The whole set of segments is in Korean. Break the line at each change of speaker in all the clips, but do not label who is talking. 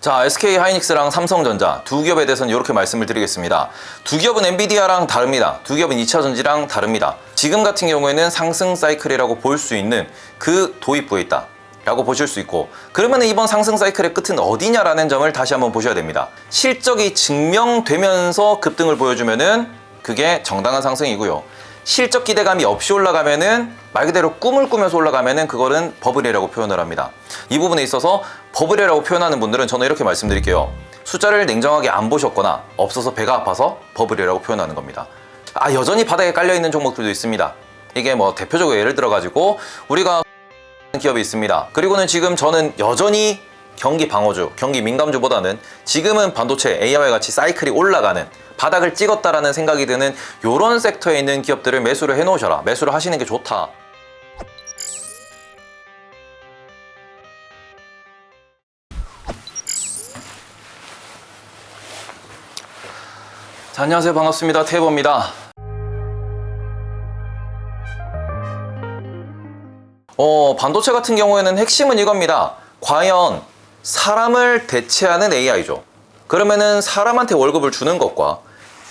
자, SK 하이닉스랑 삼성전자 두 기업에 대해서는 이렇게 말씀을 드리겠습니다. 두 기업은 엔비디아랑 다릅니다. 두 기업은 2차 전지랑 다릅니다. 지금 같은 경우에는 상승 사이클이라고 볼 수 있는 그 도입부에 있다 라고 보실 수 있고, 그러면 이번 상승 사이클의 끝은 어디냐라는 점을 다시 한번 보셔야 됩니다. 실적이 증명되면서 급등을 보여주면은 그게 정당한 상승이고요. 실적 기대감이 없이 올라가면은 말 그대로 꿈을 꾸면서 올라가면은 그거는 버블이라고 표현을 합니다. 이 부분에 있어서 버블이라고 표현하는 분들은 저는 이렇게 말씀드릴게요. 숫자를 냉정하게 안 보셨거나 없어서 배가 아파서 버블이라고 표현하는 겁니다. 여전히 바닥에 깔려있는 종목들도 있습니다. 이게 뭐 대표적으로 예를 들어 가지고 우리가 기업이 있습니다. 그리고는 지금 저는 여전히 경기 방어주, 경기 민감주보다는 지금은 반도체, AI와 같이 사이클이 올라가는 바닥을 찍었다라는 생각이 드는 이런 섹터에 있는 기업들을 매수를 해놓으셔라. 매수를 하시는 게 좋다. 자, 안녕하세요. 반갑습니다. 태보입니다. 반도체 같은 경우에는 핵심은 이겁니다. 과연 사람을 대체하는 AI죠. 그러면은 사람한테 월급을 주는 것과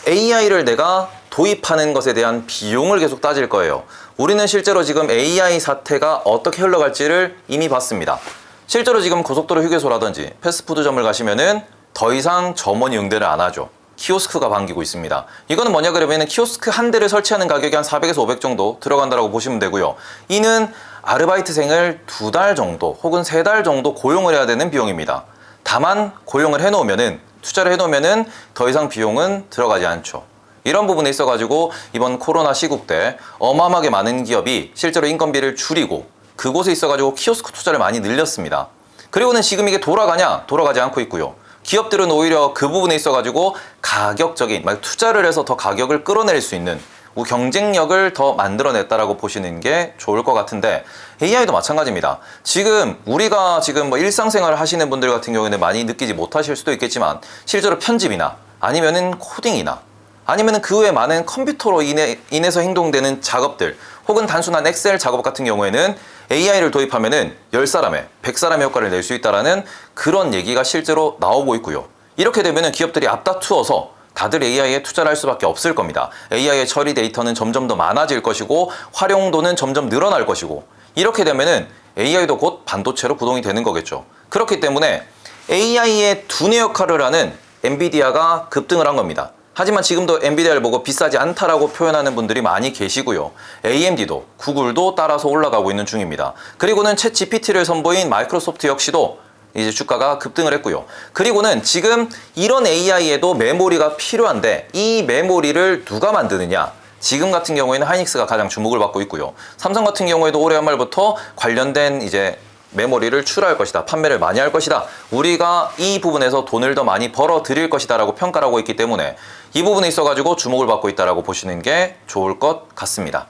AI를 내가 도입하는 것에 대한 비용을 계속 따질 거예요. 우리는 실제로 지금 AI 사태가 어떻게 흘러갈지를 이미 봤습니다. 실제로 지금 고속도로 휴게소라든지 패스트푸드점을 가시면은 더 이상 점원이 응대를 안 하죠. 키오스크가 반기고 있습니다. 이거는 뭐냐 그러면은 키오스크 한 대를 설치하는 가격이 한 400에서 500 정도 들어간다고 보시면 되고요. 이는 아르바이트생을 2달 정도 혹은 3달 정도 고용을 해야 되는 비용입니다. 다만 고용을 해놓으면은, 투자를 해놓으면은 더 이상 비용은 들어가지 않죠. 이런 부분에 있어가지고 이번 코로나 시국 때 어마어마하게 많은 기업이 실제로 인건비를 줄이고 그곳에 있어가지고 키오스크 투자를 많이 늘렸습니다. 그리고는 지금 이게 돌아가냐? 돌아가지 않고 있고요. 기업들은 오히려 그 부분에 있어가지고 가격적인, 투자를 해서 더 가격을 끌어낼 수 있는 경쟁력을 더 만들어냈다라고 보시는 게 좋을 것 같은데, AI도 마찬가지입니다. 지금 우리가 일상생활을 하시는 분들 같은 경우에는 많이 느끼지 못하실 수도 있겠지만, 실제로 편집이나 아니면은 코딩이나 아니면은 그 외에 많은 컴퓨터로 인해서 행동되는 작업들, 혹은 단순한 엑셀 작업 같은 경우에는 AI를 도입하면은 10사람의 100사람의 효과를 낼 수 있다라는 그런 얘기가 실제로 나오고 있고요. 이렇게 되면은 기업들이 앞다투어서 다들 AI에 투자를 할 수밖에 없을 겁니다. AI의 처리 데이터는 점점 더 많아질 것이고 활용도는 점점 늘어날 것이고, 이렇게 되면은 AI도 곧 반도체로 구동이 되는 거겠죠. 그렇기 때문에 AI의 두뇌 역할을 하는 엔비디아가 급등을 한 겁니다. 하지만 지금도 엔비디아를 보고 비싸지 않다라고 표현하는 분들이 많이 계시고요. AMD도, 구글도 따라서 올라가고 있는 중입니다. 그리고는 챗 GPT를 선보인 마이크로소프트 역시도 이제 주가가 급등을 했고요. 그리고는 지금 이런 AI에도 메모리가 필요한데 이 메모리를 누가 만드느냐? 지금 같은 경우에는 하이닉스가 가장 주목을 받고 있고요. 삼성 같은 경우에도 올해 연말부터 관련된 이제 메모리를 출하할 것이다, 판매를 많이 할 것이다, 우리가 이 부분에서 돈을 더 많이 벌어 드릴 것이다 라고 평가를 하고 있기 때문에 이 부분에 있어 가지고 주목을 받고 있다라고 보시는 게 좋을 것 같습니다.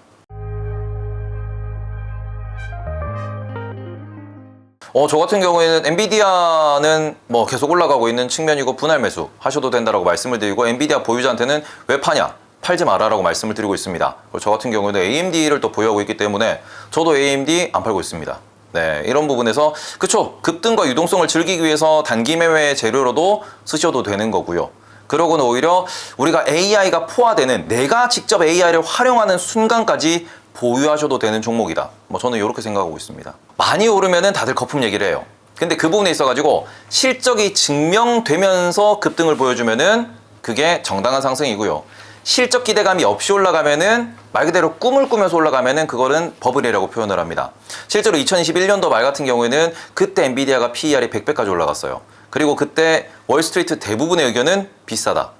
저 같은 경우에는 엔비디아는 계속 올라가고 있는 측면이고 분할 매수 하셔도 된다라고 말씀을 드리고, 엔비디아 보유자한테는 왜 파냐? 팔지 마라라고 말씀을 드리고 있습니다. 저 같은 경우에는 AMD를 또 보유하고 있기 때문에 저도 AMD 안 팔고 있습니다. 네, 이런 부분에서 그쵸, 급등과 유동성을 즐기기 위해서 단기 매매 재료로도 쓰셔도 되는 거고요. 그러고는 오히려 우리가 AI가 포화되는, 내가 직접 AI를 활용하는 순간까지 보유하셔도 되는 종목이다. 저는 이렇게 생각하고 있습니다. 많이 오르면은 다들 거품 얘기를 해요. 근데 그 부분에 있어가지고 실적이 증명되면서 급등을 보여주면은 그게 정당한 상승이고요. 실적 기대감이 없이 올라가면은 말 그대로 꿈을 꾸면서 올라가면은 그거는 버블이라고 표현을 합니다. 실제로 2021년도 말 같은 경우에는 그때 엔비디아가 PER이 100배까지 올라갔어요. 그리고 그때 월스트리트 대부분의 의견은 비싸다,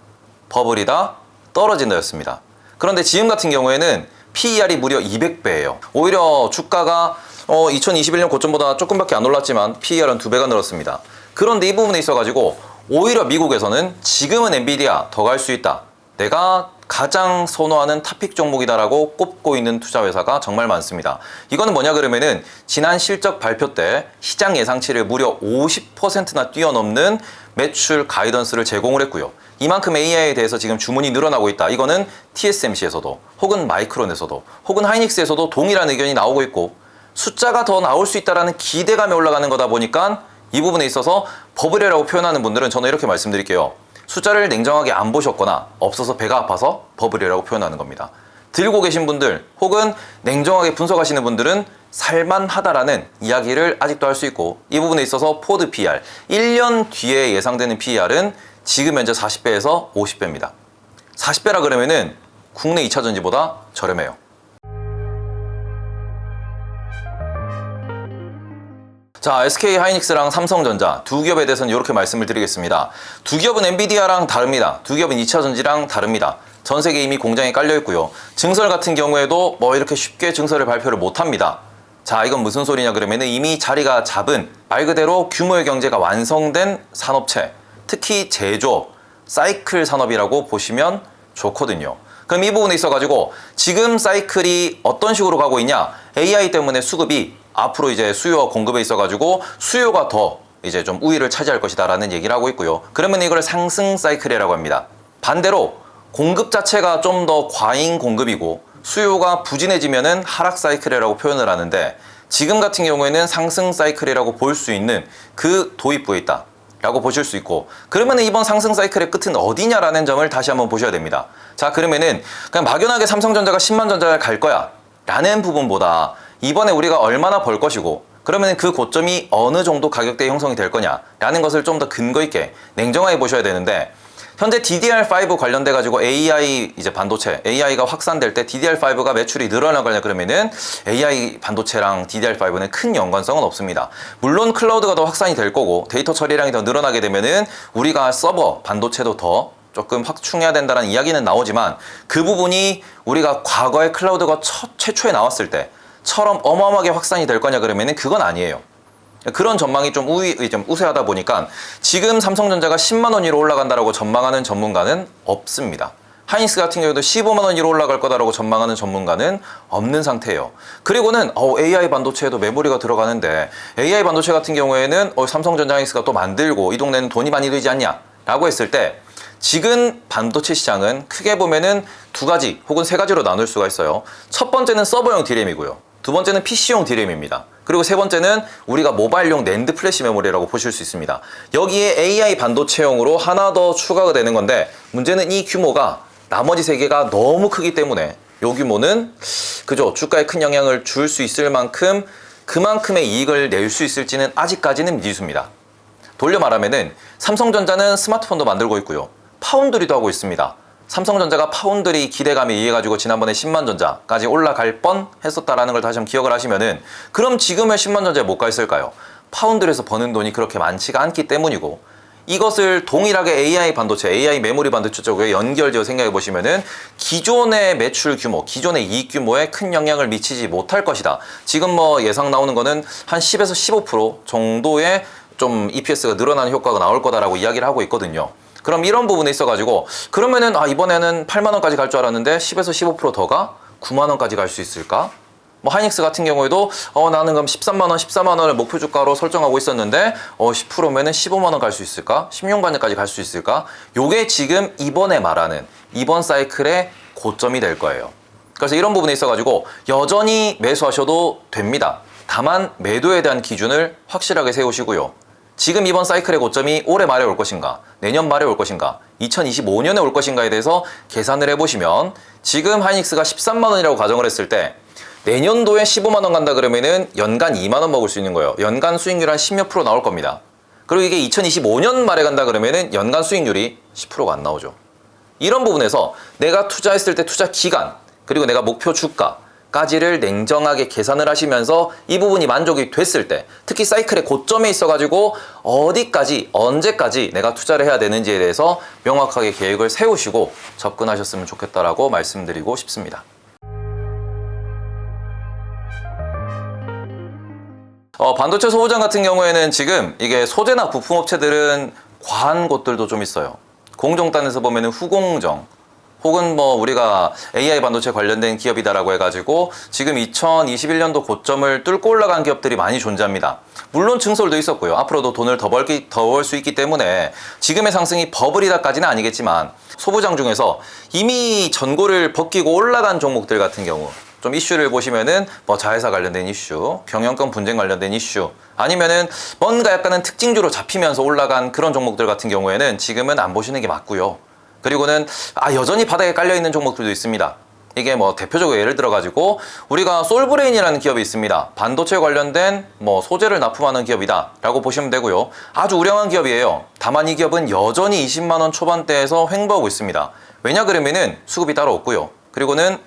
버블이다, 떨어진다 였습니다. 그런데 지금 같은 경우에는 PER이 무려 200배예요. 오히려 주가가 2021년 고점보다 조금밖에 안 올랐지만 PER은 2배가 늘었습니다. 그런데 이 부분에 있어가지고 오히려 미국에서는 지금은 엔비디아 더 갈 수 있다, 내가 가장 선호하는 탑픽 종목이다라고 꼽고 있는 투자회사가 정말 많습니다. 이거는 뭐냐 그러면은 지난 실적 발표 때 시장 예상치를 무려 50%나 뛰어넘는 매출 가이던스를 제공을 했고요. 이만큼 AI에 대해서 지금 주문이 늘어나고 있다. 이거는 TSMC에서도 혹은 마이크론에서도 혹은 하이닉스에서도 동일한 의견이 나오고 있고, 숫자가 더 나올 수 있다는 기대감이 올라가는 거다 보니까 이 부분에 있어서 버블이라고 표현하는 분들은 저는 이렇게 말씀드릴게요. 숫자를 냉정하게 안 보셨거나 없어서 배가 아파서 버블이라고 표현하는 겁니다. 들고 계신 분들 혹은 냉정하게 분석하시는 분들은 살만하다라는 이야기를 아직도 할 수 있고, 이 부분에 있어서 포드 PER 1년 뒤에 예상되는 PER은 지금 현재 40배에서 50배입니다. 40배라 그러면은 국내 2차전지보다 저렴해요. 자, SK하이닉스랑 삼성전자 두 기업에 대해서는 이렇게 말씀을 드리겠습니다. 두 기업은 엔비디아랑 다릅니다. 두 기업은 2차전지랑 다릅니다. 전 세계 이미 공장에 깔려 있고요. 증설 같은 경우에도 뭐 이렇게 쉽게 증설을 발표를 못 합니다. 자, 이건 무슨 소리냐 그러면 이미 자리가 잡은 말 그대로 규모의 경제가 완성된 산업체, 특히 제조업, 사이클 산업이라고 보시면 좋거든요. 그럼 이 부분에 있어가지고 지금 사이클이 어떤 식으로 가고 있냐? AI 때문에 수급이 앞으로 이제 수요와 공급에 있어가지고 수요가 더 이제 좀 우위를 차지할 것이다라는 얘기를 하고 있고요. 그러면 이걸 상승 사이클이라고 합니다. 반대로 공급 자체가 좀 더 과잉 공급이고 수요가 부진해지면은 하락 사이클이라고 표현을 하는데, 지금 같은 경우에는 상승 사이클이라고 볼 수 있는 그 도입부에 있다 라고 보실 수 있고, 그러면 이번 상승 사이클의 끝은 어디냐라는 점을 다시 한번 보셔야 됩니다. 자, 그러면은 그냥 막연하게 삼성전자가 10만 전자를 갈 거야 라는 부분보다 이번에 우리가 얼마나 벌 것이고, 그러면 그 고점이 어느 정도 가격대 형성이 될 거냐라는 것을 좀 더 근거 있게 냉정하게 보셔야 되는데, 현재 DDR5 관련돼 가지고 AI 이제 반도체, AI가 확산될 때 DDR5가 매출이 늘어나거나 그러면은 AI 반도체랑 DDR5는 큰 연관성은 없습니다. 물론 클라우드가 더 확산이 될 거고 데이터 처리량이 더 늘어나게 되면은 우리가 서버 반도체도 더 조금 확충해야 된다는 이야기는 나오지만, 그 부분이 우리가 과거에 클라우드가 최초에 나왔을 때처럼 어마어마하게 확산이 될 거냐 그러면은 그건 아니에요. 그런 전망이 좀 우세하다 보니까 지금 삼성전자가 10만 원 위로 올라간다라고 전망하는 전문가는 없습니다. 하이닉스 같은 경우도 15만 원 위로 올라갈 거다라고 전망하는 전문가는 없는 상태예요. 그리고는 AI 반도체에도 메모리가 들어가는데 AI 반도체 같은 경우에는 삼성전자 하이닉스가 또 만들고 이 동네는 돈이 많이 들지 않냐 라고 했을 때, 지금 반도체 시장은 크게 보면은 두 가지 혹은 세 가지로 나눌 수가 있어요. 첫 번째는 서버용 D램이고요. 두 번째는 PC용 D램입니다. 그리고 세 번째는 우리가 모바일용 낸드 플래시 메모리라고 보실 수 있습니다. 여기에 AI 반도체용으로 하나 더 추가가 되는 건데, 문제는 이 규모가 나머지 세 개가 너무 크기 때문에 이 규모는 그죠, 주가에 큰 영향을 줄 수 있을 만큼 그만큼의 이익을 낼 수 있을지는 아직까지는 미지수입니다. 돌려 말하면은 삼성전자는 스마트폰도 만들고 있고요. 파운드리도 하고 있습니다. 삼성전자가 파운드리 기대감에 의해 가지고 지난번에 10만 전자까지 올라갈 뻔 했었다라는 걸 다시 한번 기억을 하시면은, 그럼 지금의 10만 전자에 못 가 있을까요? 파운드리에서 버는 돈이 그렇게 많지가 않기 때문이고, 이것을 동일하게 AI 반도체, AI 메모리 반도체 쪽에 연결지어 생각해 보시면은 기존의 매출 규모, 기존의 이익 규모에 큰 영향을 미치지 못할 것이다. 지금 뭐 예상 나오는 거는 한 10에서 15% 정도의 좀 EPS가 늘어나는 효과가 나올 거다라고 이야기를 하고 있거든요. 그럼 이런 부분에 있어가지고 그러면은 이번에는 8만 원까지 갈 줄 알았는데 10에서 15% 더가 9만 원까지 갈 수 있을까? 뭐 하이닉스 같은 경우에도 나는 그럼 13만 원, 14만 원을 목표 주가로 설정하고 있었는데 10%면은 15만 원 갈 수 있을까? 16만 원까지 갈 수 있을까? 요게 지금 이번에 말하는 이번 사이클의 고점이 될 거예요. 그래서 이런 부분에 있어가지고 여전히 매수하셔도 됩니다. 다만 매도에 대한 기준을 확실하게 세우시고요. 지금 이번 사이클의 고점이 올해 말에 올 것인가, 내년 말에 올 것인가, 2025년에 올 것인가에 대해서 계산을 해보시면, 지금 하이닉스가 13만 원이라고 가정을 했을 때 내년도에 15만 원 간다 그러면은 연간 2만 원 먹을 수 있는 거예요. 연간 수익률 한 10몇 프로 나올 겁니다. 그리고 이게 2025년 말에 간다 그러면은 연간 수익률이 10%가 안 나오죠. 이런 부분에서 내가 투자했을 때 투자 기간, 그리고 내가 목표 주가 까지를 냉정하게 계산을 하시면서 이 부분이 만족이 됐을 때, 특히 사이클의 고점에 있어가지고 어디까지, 언제까지 내가 투자를 해야 되는지에 대해서 명확하게 계획을 세우시고 접근하셨으면 좋겠다라고 말씀드리고 싶습니다. 반도체 소부장 같은 경우에는 지금 이게 소재나 부품 업체들은 과한 곳들도 좀 있어요. 공정단에서 보면은 후공정, 혹은 뭐 우리가 AI 반도체 관련된 기업이다라고 해가지고 지금 2021년도 고점을 뚫고 올라간 기업들이 많이 존재합니다. 물론 증설도 있었고요. 앞으로도 돈을 더 벌 수 있기 때문에 지금의 상승이 버블이다까지는 아니겠지만, 소부장 중에서 이미 전고를 벗기고 올라간 종목들 같은 경우, 좀 이슈를 보시면은 뭐 자회사 관련된 이슈, 경영권 분쟁 관련된 이슈, 아니면은 뭔가 약간은 특징주로 잡히면서 올라간 그런 종목들 같은 경우에는 지금은 안 보시는 게 맞고요. 그리고는 여전히 바닥에 깔려 있는 종목들도 있습니다. 이게 뭐 대표적으로 예를 들어 가지고 우리가 솔브레인이라는 기업이 있습니다. 반도체 관련된 뭐 소재를 납품하는 기업이다 라고 보시면 되고요. 아주 우량한 기업이에요. 다만 이 기업은 여전히 20만 원 초반대에서 횡보하고 있습니다. 왜냐 그러면은 수급이 따로 없고요. 그리고는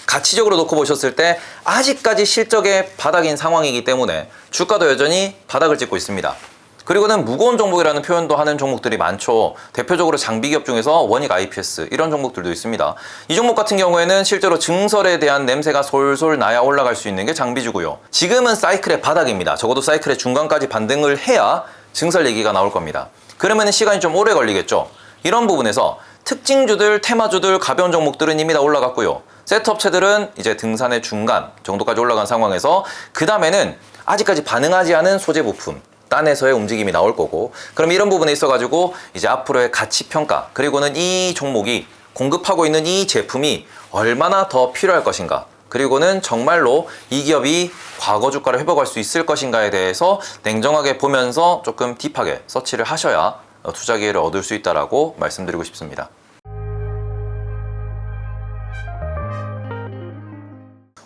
가치적으로 놓고 보셨을 때 아직까지 실적의 바닥인 상황이기 때문에 주가도 여전히 바닥을 찍고 있습니다. 그리고는 무거운 종목이라는 표현도 하는 종목들이 많죠. 대표적으로 장비기업 중에서 원익 IPS 이런 종목들도 있습니다. 이 종목 같은 경우에는 실제로 증설에 대한 냄새가 솔솔 나야 올라갈 수 있는 게 장비주고요. 지금은 사이클의 바닥입니다. 적어도 사이클의 중간까지 반등을 해야 증설 얘기가 나올 겁니다. 그러면 시간이 좀 오래 걸리겠죠. 이런 부분에서 특징주들, 테마주들, 가벼운 종목들은 이미 다 올라갔고요. 셋업체들은 이제 등산의 중간 정도까지 올라간 상황에서 그 다음에는 아직까지 반응하지 않은 소재 부품 딴에서의 움직임이 나올 거고, 그럼 이런 부분에 있어가지고 이제 앞으로의 가치 평가, 그리고는 이 종목이 공급하고 있는 이 제품이 얼마나 더 필요할 것인가, 그리고는 정말로 이 기업이 과거 주가를 회복할 수 있을 것인가에 대해서 냉정하게 보면서 조금 딥하게 서치를 하셔야 투자 기회를 얻을 수 있다라고 말씀드리고 싶습니다.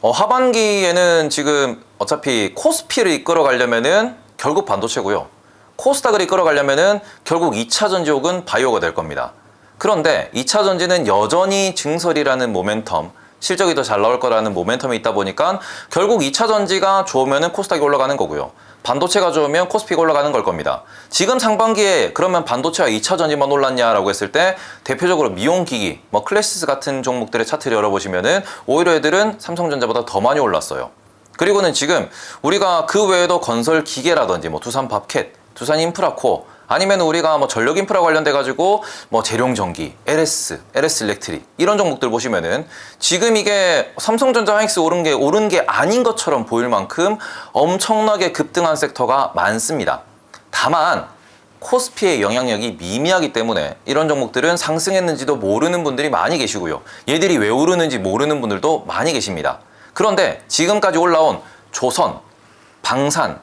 하반기에는 지금 어차피 코스피를 이끌어 가려면은 결국 반도체고요. 코스닥을 이끌어 가려면은 결국 2차 전지 혹은 바이오가 될 겁니다. 그런데 2차 전지는 여전히 증설이라는 모멘텀, 실적이 더 잘 나올 거라는 모멘텀이 있다 보니까 결국 2차 전지가 좋으면은 코스닥이 올라가는 거고요. 반도체가 좋으면 코스피가 올라가는 걸 겁니다. 지금 상반기에 그러면 반도체와 2차 전지만 올랐냐라고 했을 때 대표적으로 미용기기, 뭐 클래시스 같은 종목들의 차트를 열어보시면은 오히려 애들은 삼성전자보다 더 많이 올랐어요. 그리고는 지금 우리가 그 외에도 건설 기계라든지 뭐 두산 밥캣, 두산 인프라코어, 아니면 우리가 뭐 전력 인프라 관련돼 가지고 뭐 재룡전기, LS 일렉트릭 이런 종목들 보시면은 지금 이게 삼성전자 하이닉스 오른 게 아닌 것처럼 보일 만큼 엄청나게 급등한 섹터가 많습니다. 다만 코스피의 영향력이 미미하기 때문에 이런 종목들은 상승했는지도 모르는 분들이 많이 계시고요. 얘들이 왜 오르는지 모르는 분들도 많이 계십니다. 그런데 지금까지 올라온 조선, 방산,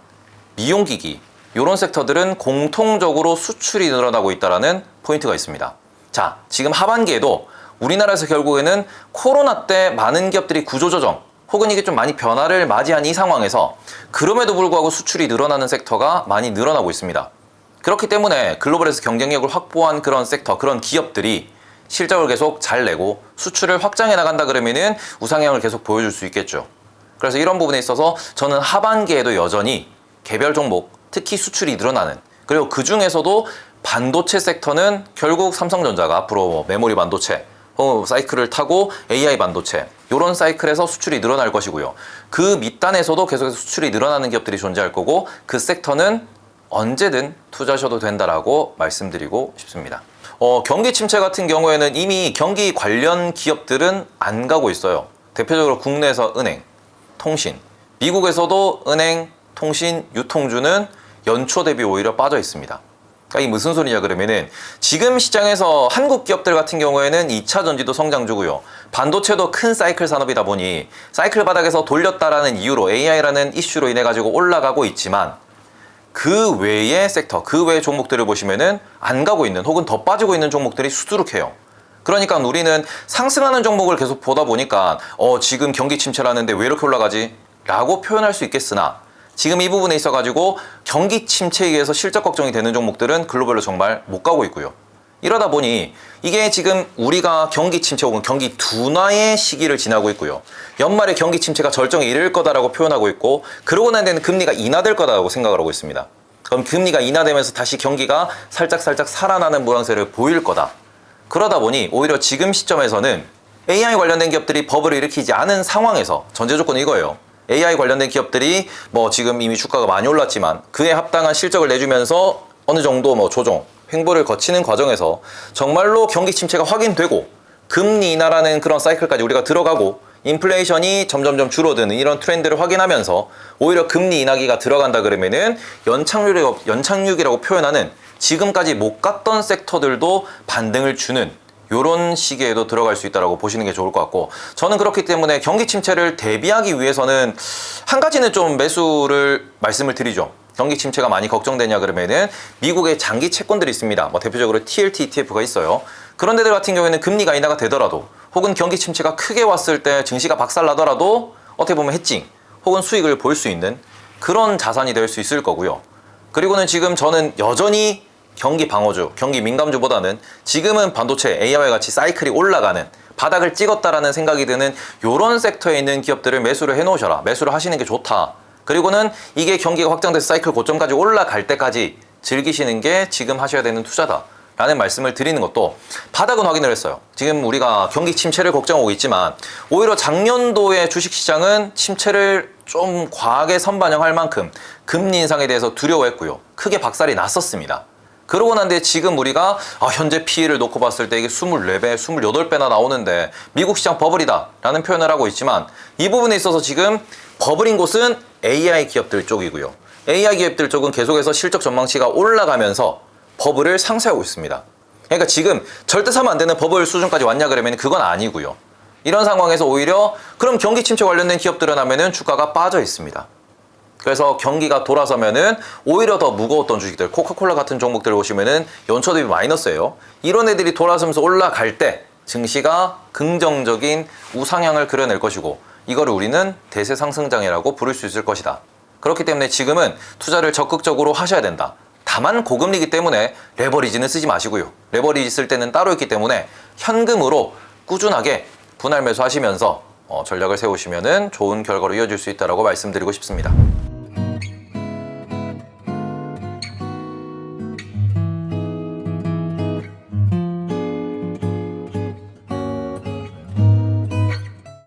미용기기 이런 섹터들은 공통적으로 수출이 늘어나고 있다는 포인트가 있습니다. 자, 지금 하반기에도 우리나라에서 결국에는 코로나 때 많은 기업들이 구조조정 혹은 이게 좀 많이 변화를 맞이한 이 상황에서 그럼에도 불구하고 수출이 늘어나는 섹터가 많이 늘어나고 있습니다. 그렇기 때문에 글로벌에서 경쟁력을 확보한 그런 섹터, 그런 기업들이 실적을 계속 잘 내고 수출을 확장해 나간다 그러면은 우상향을 계속 보여줄 수 있겠죠. 그래서 이런 부분에 있어서 저는 하반기에도 여전히 개별 종목, 특히 수출이 늘어나는, 그리고 그 중에서도 반도체 섹터는 결국 삼성전자가 앞으로 뭐 메모리 반도체 사이클을 타고 AI 반도체 이런 사이클에서 수출이 늘어날 것이고요. 그 밑단에서도 계속해서 수출이 늘어나는 기업들이 존재할 거고 그 섹터는 언제든 투자하셔도 된다라고 말씀드리고 싶습니다. 경기 침체 같은 경우에는 이미 경기 관련 기업들은 안 가고 있어요. 대표적으로 국내에서 은행, 통신, 미국에서도 은행, 통신, 유통주는 연초 대비 오히려 빠져 있습니다. 그러니까 이 무슨 소리냐 그러면은 지금 시장에서 한국 기업들 같은 경우에는 2차 전지도 성장주고요. 반도체도 큰 사이클 산업이다 보니 사이클 바닥에서 돌렸다라는 이유로 AI라는 이슈로 인해 가지고 올라가고 있지만 그 외의 섹터, 그 외의 종목들을 보시면은 안 가고 있는 혹은 더 빠지고 있는 종목들이 수두룩해요. 그러니까 우리는 상승하는 종목을 계속 보다 보니까 지금 경기 침체라는데 왜 이렇게 올라가지? 라고 표현할 수 있겠으나 지금 이 부분에 있어가지고 경기 침체에 의해서 실적 걱정이 되는 종목들은 글로벌로 정말 못 가고 있고요. 이러다 보니 이게 지금 우리가 경기 침체 혹은 경기 둔화의 시기를 지나고 있고요. 연말에 경기 침체가 절정에 이를 거다라고 표현하고 있고 그러고 난 데는 금리가 인하될 거다라고 생각을 하고 있습니다. 그럼 금리가 인하되면서 다시 경기가 살짝 살아나는 모양새를 보일 거다. 그러다 보니 오히려 지금 시점에서는 AI 관련된 기업들이 버블을 일으키지 않은 상황에서 전제 조건은 이거예요. AI 관련된 기업들이 뭐 지금 이미 주가가 많이 올랐지만 그에 합당한 실적을 내주면서 어느 정도 뭐 조정, 횡보를 거치는 과정에서 정말로 경기 침체가 확인되고 금리 인하라는 그런 사이클까지 우리가 들어가고 인플레이션이 점점점 줄어드는 이런 트렌드를 확인하면서 오히려 금리 인하기가 들어간다 그러면은 연착륙이라고 표현하는 지금까지 못 갔던 섹터들도 반등을 주는 이런 시기에도 들어갈 수 있다고 보시는 게 좋을 것 같고, 저는 그렇기 때문에 경기 침체를 대비하기 위해서는 한 가지는 좀 매수를 말씀을 드리죠. 경기 침체가 많이 걱정되냐 그러면은 미국의 장기 채권들이 있습니다. 뭐 대표적으로 TLT ETF가 있어요. 그런 데들 같은 경우에는 금리가 인하가 되더라도, 혹은 경기 침체가 크게 왔을 때 증시가 박살나더라도 어떻게 보면 해칭 혹은 수익을 볼 수 있는 그런 자산이 될 수 있을 거고요. 그리고는 지금 저는 여전히 경기 방어주, 경기 민감주보다는 지금은 반도체, AI와 같이 사이클이 올라가는, 바닥을 찍었다라는 생각이 드는 이런 섹터에 있는 기업들을 매수를 해놓으셔라. 매수를 하시는 게 좋다. 그리고는 이게 경기가 확장돼서 사이클 고점까지 올라갈 때까지 즐기시는 게 지금 하셔야 되는 투자다 라는 말씀을 드리는 것도, 바닥은 확인을 했어요. 지금 우리가 경기 침체를 걱정하고 있지만 오히려 작년도의 주식시장은 침체를 좀 과하게 선반영할 만큼 금리 인상에 대해서 두려워했고요. 크게 박살이 났었습니다. 그러고 난 뒤에 지금 우리가 현재 PE를 놓고 봤을 때 이게 24배, 28배나 나오는데 미국 시장 버블이다 라는 표현을 하고 있지만, 이 부분에 있어서 지금 버블인 곳은 AI 기업들 쪽이고요. AI 기업들 쪽은 계속해서 실적 전망치가 올라가면서 버블을 상쇄하고 있습니다. 그러니까 지금 절대 사면 안 되는 버블 수준까지 왔냐 그러면 그건 아니고요. 이런 상황에서 오히려 그럼 경기 침체 관련된 기업들은 하면은 주가가 빠져 있습니다. 그래서 경기가 돌아서면은 오히려 더 무거웠던 주식들, 코카콜라 같은 종목들 보시면은 연초 대비 마이너스예요. 이런 애들이 돌아서면서 올라갈 때 증시가 긍정적인 우상향을 그려낼 것이고, 이거를 우리는 대세 상승장이라고 부를 수 있을 것이다. 그렇기 때문에 지금은 투자를 적극적으로 하셔야 된다. 다만 고금리이기 때문에 레버리지는 쓰지 마시고요. 레버리지 쓸 때는 따로 있기 때문에 현금으로 꾸준하게 분할 매수하시면서 전략을 세우시면 좋은 결과로 이어질 수 있다고 말씀드리고 싶습니다.